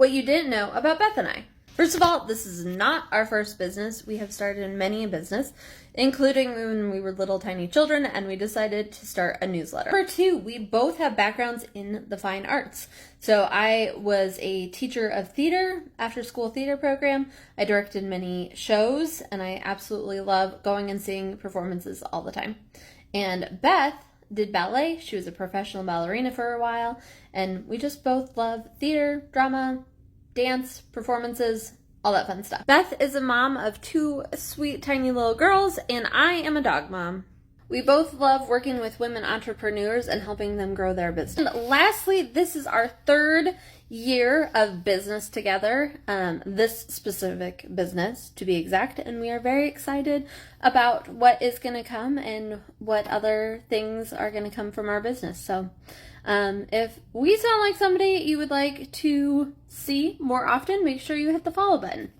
What you didn't know about Beth and I. First of all, this is not our first business. We have started many a business, including when we were little tiny children, and we decided to start a newsletter. Number two, we both have backgrounds in the fine arts. So I was a teacher of theater, after school theater program. I directed many shows, and I absolutely love going and seeing performances all the time. And Beth did ballet. She was a professional ballerina for a while, and we just both love theater, drama, dance, performances, all that fun stuff. Beth is a mom of two sweet tiny little girls, and I am a dog mom. We both love working with women entrepreneurs and helping them grow their business. And lastly, this is our third year of business together, this specific business to be exact, and we are very excited about what is going to come and what other things are going to come from our business. So if we sound like somebody you would like to see more often, make sure you hit the follow button.